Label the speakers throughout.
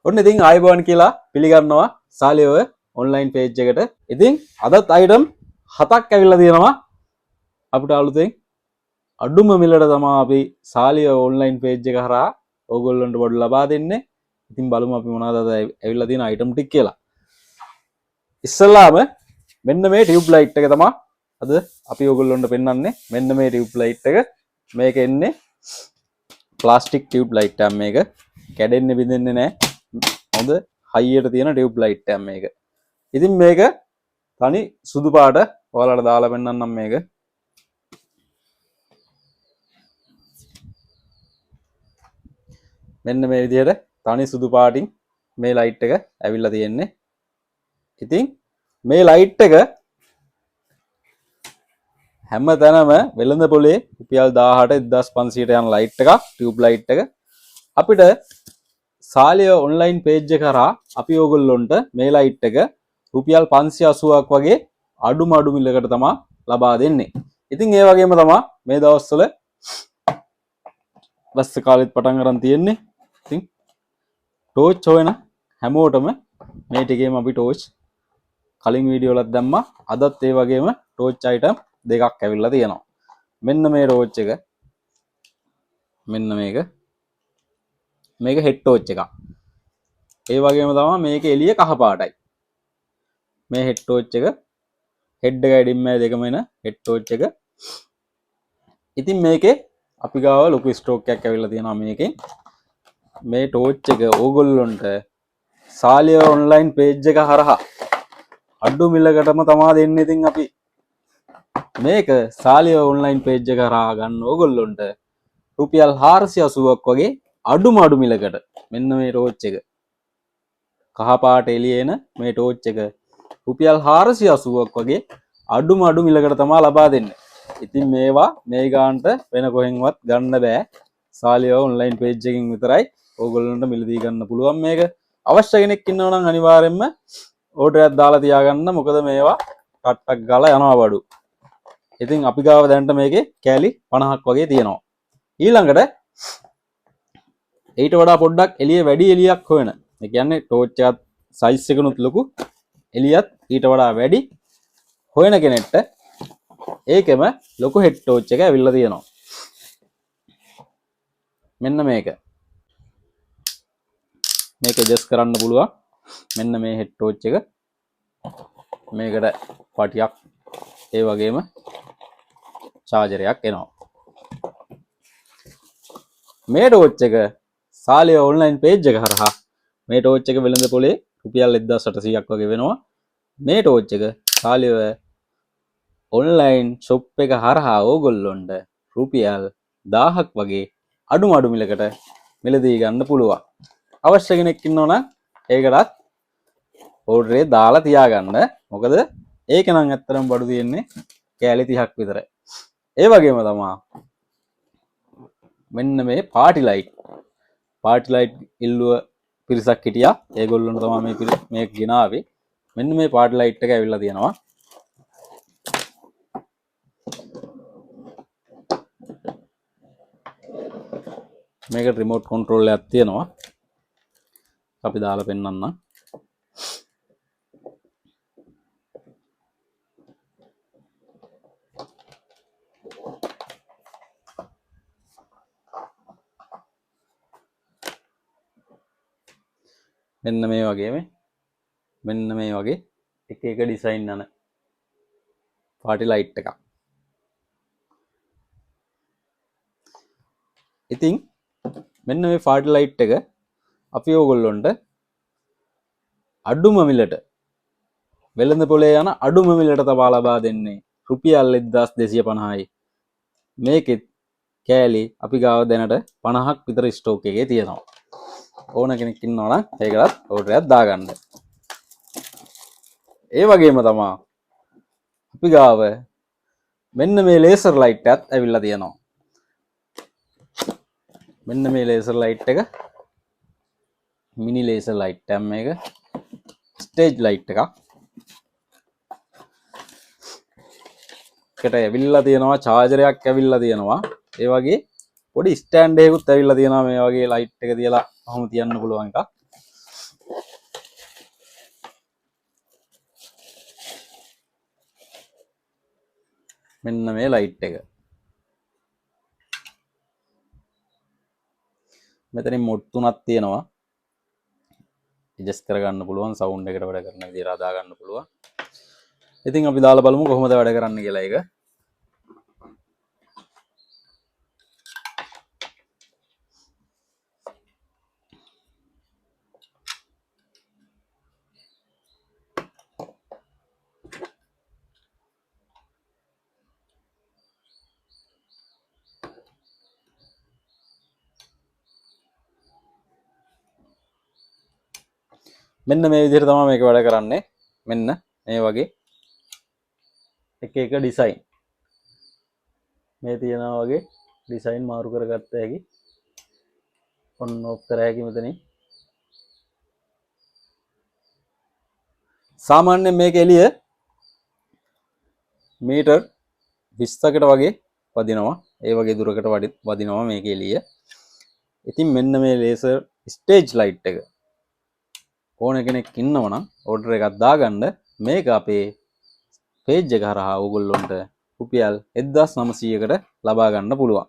Speaker 1: ඔන්න ඉතින් ආයිබෝන් කියලා පිළිගන්නවා සාලියව ඔන්ලයින් පේජ් එකට. ඉතින් අදත් අයිටම් 7ක් ඇවිල්ලා තියෙනවා අපිට අලුතෙන්. අඩුම මිලට තමයි අපි සාලියව ඔන්ලයින් පේජ් එක හරහා ඕගොල්ලන්ට පොඩ්ඩ ලබා දෙන්නේ. ඉතින් බලමු අපි මොනවද ඇවිල්ලා තියෙන අයිටම් ටික කියලා. ඉස්සෙල්ලාම මෙන්න මේ ටියුබ් ලයිට් එක තමයි අද අපි ඕගොල්ලන්ට පෙන්වන්නේ. මෙන්න මේ ටියුබ් ලයිට් එක. මේක එන්නේ ප්ලාස්ටික් ටියුබ් ලයිට් එකක් මේක. කැඩෙන්නේ බිඳෙන්නේ නැහැ. හොඳ හයියට තියෙන ටියුබ් ලයිට් එකක් මේක. ඉතින් මේක තනි සුදු පාට ඔයාලට දාලා පෙන්නන්නම් මේක. මෙන්න මේ විදිහට තනි සුදු පාටින් මේ ලයිට් එක ඇවිල්ලා තියෙන්නේ. ඉතින් මේ ලයිට් එක හැම තැනම වෙළඳ පොලේ රුපියල් 18,500ට යන ලයිට් එකක් ටියුබ් ලයිට් එක. අපිට සාලිය ඔන්ලයින් පේජ් එක කරා අපි ඕගොල්ලොන්ට මේ ලයිට් එක රුපියල් 580ක් වගේ අඩුම අඩු මිලකට තමයි ලබා දෙන්නේ. ඉතින් ඒ වගේම තමයි මේ දවස්වල බස් කාලෙත් පටන් ගන්න තියෙන්නේ. ඉතින් ටෝච් හොයන හැමෝටම මේ ටිකේම අපි ටෝච් කලින් වීඩියෝ වලත් දැම්මා. අදත් ඒ වගේම ටෝච් අයිටම් දෙකක් ඇවිල්ලා තියෙනවා. මෙන්න මේ ටෝච් එක. මෙන්න මේක හෙඩ් ටෝච් එකක්. ඒ වගේම තමයි මේක එළිය කහ පාටයි. මේ හෙඩ් ටෝච් එක හෙඩ් එකයි ඩිම් එකයි දෙකම එන හෙඩ් ටෝච් එක. ඉතින් මේකේ අපි ගාව ලොකු ස්ටෝක් එකක් ඇවිල්ලා තියෙනවා මේකෙන්. මේ ටෝච් එක ඕගොල්ලොන්ට සාලිය ඔන්ලයින් පේජ් එක හරහා අඩු මිලකටම තමයි දෙන්නේ. ඉතින් අපි මේක සාලිය ඔන්ලයින් පේජ් එක හරහා ගන්න ඕගොල්ලොන්ට රුපියල් 480ක් වගේ අඩුම අඩු මිලකට මෙන්න මේ ටෝච් එක කහ පාට එළිය එන මේ ටෝච් එක රුපියල් 480ක් වගේ අඩුම අඩු මිලකට තමයි ලබා දෙන්නේ. ඉතින් මේවා මේ ගානට වෙන කොහෙන්වත් ගන්න බෑ. සාලිය ඔන්ලයින් පේජ් එකකින් විතරයි ඕගොල්ලන්ට මිලදී ගන්න පුළුවන් මේක. අවශ්‍ය කෙනෙක් ඉන්නවා නම් අනිවාර්යෙන්ම ඕඩර් එකක් දාලා තියාගන්න. මොකද මේවා කට්ටක් ගාලා යනවා බඩු. ඉතින් අපි ගාව දැනට මේකේ කෑලි 50ක් වගේ තියෙනවා. ඊළඟට ඊට වඩා පොඩ්ඩක් එළිය වැඩි එළියක් හොයන. ඒ කියන්නේ ටෝච් එකත් සයිස් එකනුත් ලොකු එළියත් ඊට වඩා වැඩි හොයන කෙනෙක්ට ඒකෙම ලොකු හෙඩ් ටෝච් එක ඇවිල්ලා තියෙනවා. මෙන්න මේක. මේක ඇඩ්ජස්ට් කරන්න පුළුවන්. මෙන්න මේ හෙඩ් ටෝච් එක. මේකට පටියක් ඒ වගේම චාර්ජරයක් එනවා. මේ ටෝච් එක සාලිය ඔන්ලයින් පේජ් එක හරහා මේ ටෝච් එක වෙළඳ පොලේ රුපියල් 1800ක් වගේ වෙනවා. මේ ටෝච් එක සාලිය ඔන්ලයින් ෂොප් එක හරහා ඕගොල්ලොන්ට රුපියල් 1000ක් වගේ අඩුම අඩු මිලකට මිලදී ගන්න පුළුවන්. අවශ්‍ය කෙනෙක් ඉන්නවා නම් ඒකටත් ඕඩර් එක දාලා තියාගන්න. මොකද ඒක නම් ඇත්තටම බඩු තියෙන්නේ කෑලි 30ක් විතරයි. ඒ වගේම තමයි මෙන්න මේ පාටි ලයිට් ඉල්ලුව පිරිසක් හිටියා. ඒගොල්ලොන්ට තමයි මේක ගෙනාවේ. මෙන්න මේ පාටි ලයිට් එක ඇවිල්ලා තියෙනවා. මේකට රිමෝට් කන්ට්‍රෝල් එකක් තියෙනවා. අපි දාලා පෙන්නන්න. මෙන්න මේ වගේ එක එක ඩිසයින් යන පාටි ලයිට් එකක්. ඉතින් මෙන්න මේ පාටි ලයිට් එක අපි ඕගොල්ලොන්ට අඩුම මිලට වෙළඳ පොලේ යන අඩුම මිලට තමයි ලබා දෙන්නේ රුපියල් 1250යි. මේකෙත් කෑලි අපි ගාව දැනට 50ක් විතර ස්ටෝක් එකේ තියෙනවා. ඕන කෙනෙක් ඉන්නවා නම් ඒකටත් ඕඩර් එකක් දාගන්න. ඒ වගේම තමයි අපි ගාව මෙන්න මේ ලේසර් ලයිට් එකත් ඇවිල්ලා තියෙනවා. මෙන්න මේ ලේසර් ලයිට් එක මිනි ලේසර් ලයිට් එකක් මේක. ස්ටේජ් ලයිට් එකක්. එකට ඇවිල්ලා තියෙනවා චාර්ජරයක් ඇවිල්ලා තියෙනවා. ඒ වගේ පොඩි ස්ටෑන්ඩ් එකකුත් ඇවිල්ලා තියෙනවා මේ වගේ ලයිට් එක තියලා අහම තියන්න පුළුවන් එකක්. මෙන්න මේ ලයිට් එක. මෙතනින් මොඩ් තුනක් තියෙනවා. ඇඩ්ජස්ට් කරගන්න පුළුවන්, සවුන්ඩ් එකට වැඩ කරන විදිහට හදා ගන්න පුළුවන්. ඉතින් අපි දාලා බලමු කොහොමද වැඩ කරන්න කියලා ඒක. මෙන්න මේ විදිහට තමයි මේක වැඩ කරන්නේ. මෙන්න මේ වගේ එක එක ඩිසයින් මේ තියෙනවා වගේ ඩිසයින් මාරු කරගත්ත හැකි. ඔන් ඔෆ් කර හැකි මෙතනින්. සාමාන්‍යයෙන් මේක එළිය මීටර් 20කට වගේ වදිනවා. ඒ වගේ දුරකට වදිනවා මේක එළිය. ඉතින් මෙන්න මේ ලේසර් ස්ටේජ් ලයිට් එක ඕන කෙනෙක් ඉන්නවනම් ඕඩර් එකක් දාගන්න. මේක අපේ පේජ් එක හරහා ඕගොල්ලොන්ට රුපියල් 1900කට ලබා ගන්න පුළුවන්.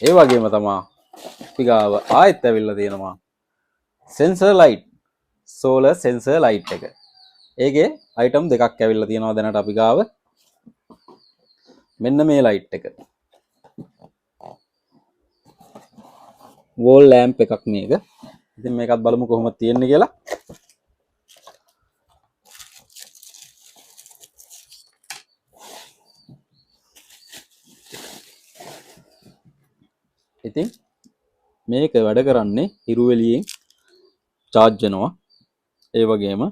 Speaker 1: ඒ වගේම තමයි අපි ගාව ආයෙත් ඇවිල්ලා තියෙනවා sensor light, solar sensor light එක. ඒකේ අයිටම් දෙකක් ඇවිල්ලා තියෙනවා දැනට අපි ගාව. මෙන්න මේ ලයිට් එක වෝල් ලෑම්ප් එකක් මේක. ඉතින් මේකත් බලමු කොහොමද තියෙන්නේ කියලා. ඉතින් මේක වැඩ කරන්නේ හිරු එළියෙන් charge වෙනවා. ඒ වගේම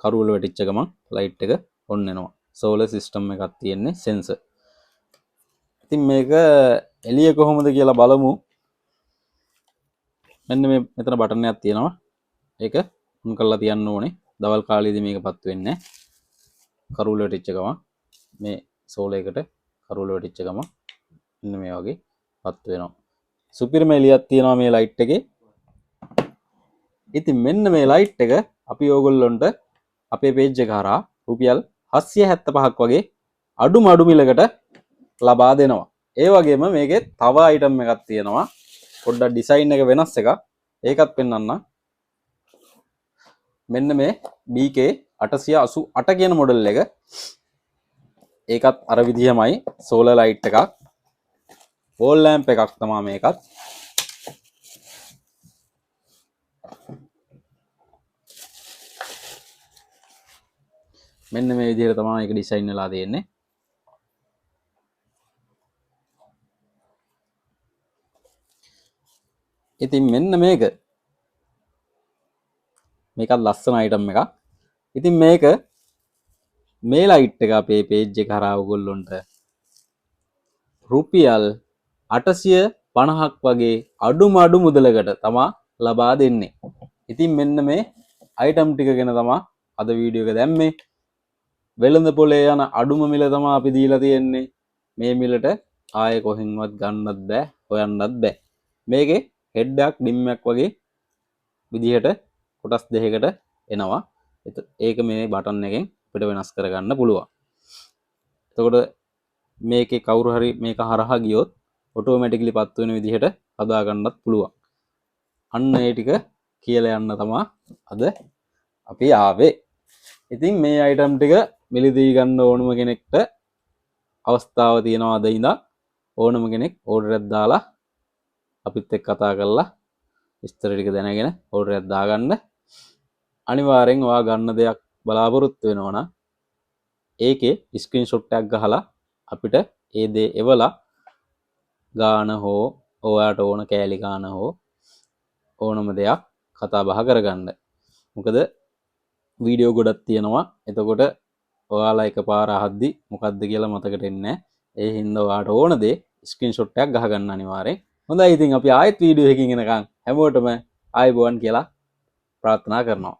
Speaker 1: කරුවල වැටිච්ච ගමන් ලයිට් එක ඔන් වෙනවා. සෝලර් සිස්ටම් එකක් තියෙන්නේ සෙන්සර්. ඉතින් මේක එළිය කොහොමද කියලා බලමු. මෙන්න මේ මෙතන බටන් එකක් තියෙනවා. ඒක ඔන් කරලා තියන්න ඕනේ. දවල් කාලේදී මේක පත් වෙන්නේ නැහැ. කරුවල වැටිච්ච ගමන් මේ සෝලර් එකට කරුවල වැටිච්ච ගමන් මෙන්න මේ වගේ පත් වෙනවා. සුපිරිම එළියක් තියෙනවා මේ ලයිට් එකේ. ඉතින් මෙන්න මේ ලයිට් එක අපි ඕගොල්ලොන්ට අපේ පේජ් එක හරහා රුපියල් 775ක් වගේ අඩුම අඩු මිලකට ලබා දෙනවා. ඒ වගේම මේකේ තව අයිටම් එකක් තියෙනවා. පොඩ්ඩක් ඩිසයින් එක වෙනස් එකක්. ඒකත් පෙන්වන්න. මෙන්න මේ BK 888 කියන මොඩල් එක. ඒකත් අර විදිහමයි සෝලර් ලයිට් එකක්. වෝල් ලෑම්ප් එකක් තමයි මේකත්. මෙන්න මේ විදිහට තමයි ඒක ඩිසයින් වෙලා තියෙන්නේ. ඉතින් මෙන්න මේකත් ලස්සන අයිටම් එකක්. ඉතින් මේක මේ ලයිට් එක අපේ පේජ් එක හරහා ඔයගොල්ලොන්ට රුපියල් 850ක් වගේ අඩුම අඩු මුදලකට තමා ලබා දෙන්නේ. ඉතින් මෙන්න මේ අයිටම් ටික ගැන තමා අද වීඩියෝ එක දැම්මේ. වෙළඳ පොලේ යන අඩුම මිල තමා අපි දීලා තියෙන්නේ. මේ මිලට ආයෙ කොහෙන්වත් ගන්නත් බෑ, හොයන්නත් බෑ. මේකේ හෙඩ් එකක් ඩිම් එකක් වගේ විදිහට කොටස් දෙකකට එනවා. ඒක මේ බටන් එකෙන් අපිට වෙනස් කරගන්න පුළුවන්. එතකොට මේකේ කවුරු හරි මේක හරහා ගියොත් ඔටෝමැටිකලි පත් වෙන විදිහට හදා ගන්නත් පුළුවන්. අන්න ඒ ටික කියලා යන්න තමයි අද අපි ආවේ. ඉතින් මේ අයිටම් ටික මිලදී ගන්න ඕනම කෙනෙක්ට අවස්ථාව තියෙනවා අද ඉඳන්. ඕනම කෙනෙක් ඕඩර් එකක් දාලා අපිත් එක්ක කතා කරලා විස්තර ටික දැනගෙන ඕඩර් එකක් දාගන්න. අනිවාර්යෙන් ඔයා ගන්න දෙයක් බලාපොරොත්තු වෙනවා නම් ඒකේ ස්ක්‍රීන්ෂොට් එකක් ගහලා අපිට ඒ දේ එවලා ගාන හෝ ඔයාට ඕන කෑලි ගාන හෝ ඕනම දෙයක් කතා බහ කරගන්න. මොකද වීඩියෝ ගොඩක් තියෙනවා. එතකොට ඔයාලා එකපාර අහද්දි මොකද්ද කියලා මතකට එන්නේ නැහැ. ඒ හින්දා ඔයාට ඕන දේ ස්ක්‍රීන්ෂොට් එකක් ගහගන්න අනිවාර්යෙන්. හොඳයි ඉතින් අපි ආයෙත් වීඩියෝ එකකින් එනකන් හැමෝටම ආයුබෝවන් කියලා ප්‍රාර්ථනා කරනවා.